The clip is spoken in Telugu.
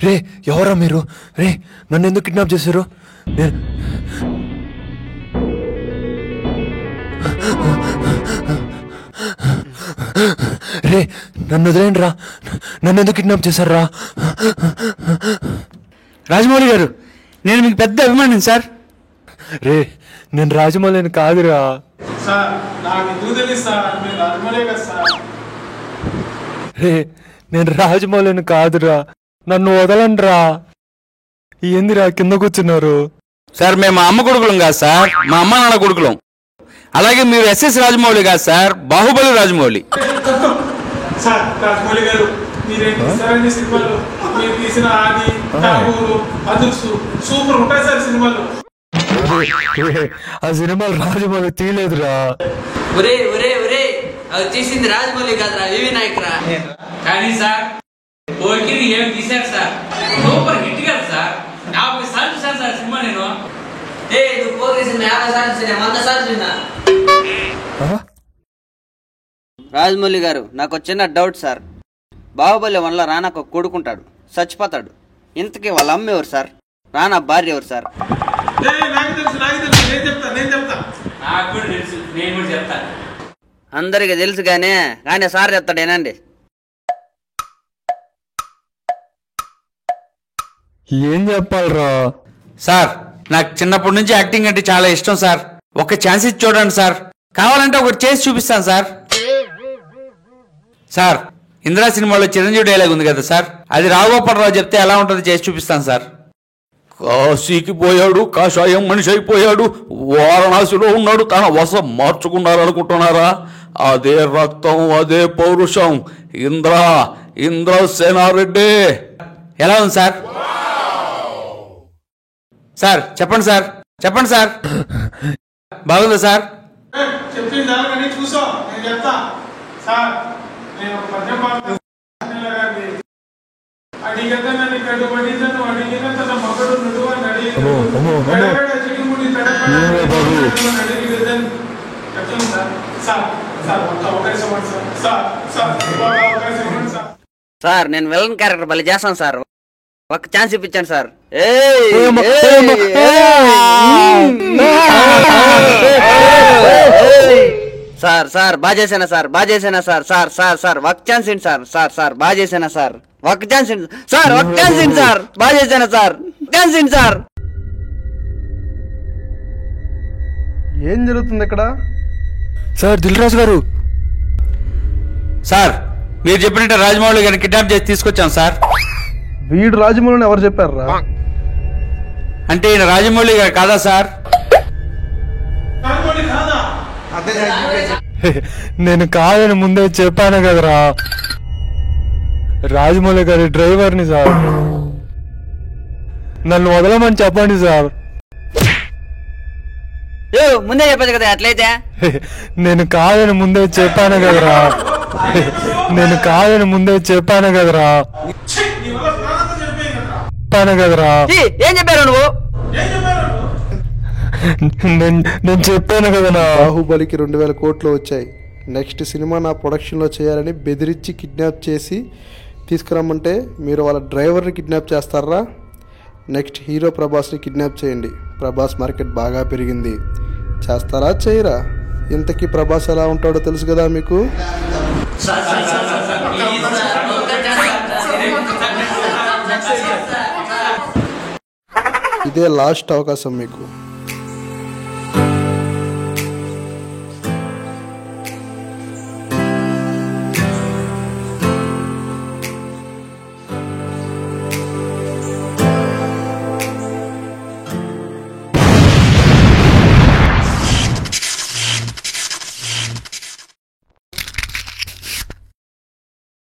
రే ఎవరా మీరు? రే నన్ను ఎందుకు కిడ్నాప్ చేశారు? రే నన్ను వదిలేండి రా, నన్ను ఎందుకు కిడ్నాప్ చేశారా? రాజమౌళి గారు, నేను మీకు పెద్ద అభిమానిని సార్. రే నేను రాజమౌళిని కాదురా. రే నేను రాజమౌళిని కాదురా, నన్ను వదలండి రా. ఏందిరా కింద కూర్చున్నారు? సార్ మేము మా అమ్మ కొడుకులం కాదు సార్, మా అమ్మ నాన్న కొడుకులం. అలాగే మీరు ఎస్ఎస్ రాజమౌళి కాదు సార్, బాహుబలి రాజమౌళి. రాజమౌళి గారు సూపర్ ఉంటాయి సార్ సినిమాలు. ఆ సినిమాలు రాజమౌళి తీయలేదురా. ఒరే ఒరే ఒరే అది తీసింది రాజమౌళి కాదురా, వివి నాయక్ రా. కానీ సార్ పోకిరి ఏం తీశారు సార్, సూపర్ హిట్ కదా సార్. 50 సార్లు చూసాను సార్ సినిమా నేను. నువ్వు పోకిరి సినిమా 50 సార్లు చూసా, 100 సార్లు చూసినా. రాజమౌళి గారు, నాకు చిన్న డౌట్ సార్. బాహుబలి వల్ల రానాకు కొడుకుంటాడు, చచ్చిపోతాడు. ఇంతకీ వాళ్ళ అమ్మ ఎవరు సార్? రానా భార్య ఎవరు సార్? అందరికి తెలుసు కానీ సార్ చెప్తాడేనండి. ఏం చెప్పాలరా సార్? నాకు చిన్నప్పటి నుంచి యాక్టింగ్ అంటే చాలా ఇష్టం సార్. ఒక ఛాన్స్ ఇచ్చి చూడండి సార్, కావాలంటే ఒకటి చేసి చూపిస్తాను సార్. సార్ ఇందిరా సినిమాలో చిరంజీవి డైలాగ్ ఉంది కదా సార్, అది రాఘోపాలరావు చెప్తే ఎలా ఉంటుందో చేసి చూపిస్తాను సార్. కాశీకి పోయాడు, కాషాయం మనిషి అయిపోయాడు, వారణాసిలో ఉన్నాడు, తన వశం మార్చుకున్నారనుకుంటున్నారా? అదే రక్తం, అదే పౌరుషం, ఇంద్రసేనారెడ్డి. ఎలా ఉంది సార్? సార్ చెప్పండి సార్, చెప్పండి సార్, బాగుందా సార్? సార్ నేను విలన్ క్యారెక్టర్ బలి చేస్తాను సార్, ఒక ఛాన్స్ ఇప్పించండి సార్. సార్ సార్ బాగా చేసానా సార్, బాగా చేసానా సార్. సార్ సార్ సార్ ఒక ఛాన్స్ ఏంటి సార్? సార్ సార్ బాగా చేసానా సార్, ఒక ఛాన్స్ ఏంటి సార్? ఒక ఛాన్స్ ఏంటి సార్? బాగా చేసానా సార్, ఛాన్స్ ఏంటి సార్? ఏం జరుగుతుంది ఇక్కడ? సార్ దిల్ రాజు గారు. సార్ మీరు చెప్పినట్టు రాజమౌళి గారిని కిడ్నాప్ చేసి తీసుకొచ్చాం సార్. వీడు రాజమౌళిని ఎవరు చెప్పారా? అంటే ఈయన రాజమౌళి గారు కాదా సార్? నేను కాదని ముందే చెప్పాను కదరా, రాజమౌళి గారి డ్రైవర్ని సార్, నన్ను వదలమని చెప్పండి సార్. ముందే చెప్పదు కదా అట్లయితే. నేను కాదని ముందే చెప్పాను కదరా, నేను కాదని ముందే చెప్పాను కదరా, ఏం చెప్పారు నువ్వు? నేను చెప్పాను కదా. బాహుబలికి 2000 కోట్లు వచ్చాయి. నెక్స్ట్ సినిమా నా ప్రొడక్షన్లో చేయాలని బెదిరించి కిడ్నాప్ చేసి తీసుకురమ్మంటే మీరు వాళ్ళ డ్రైవర్ని కిడ్నాప్ చేస్తారా? నెక్స్ట్ హీరో ప్రభాస్ని కిడ్నాప్ చేయండి. ప్రభాస్ మార్కెట్ బాగా పెరిగింది. చేస్తారా చేయరా? ఇంతకీ ప్రభాస్ ఎలా ఉంటాడో తెలుసు కదా మీకు. ఇదే లాస్ట్ అవకాశం మీకు.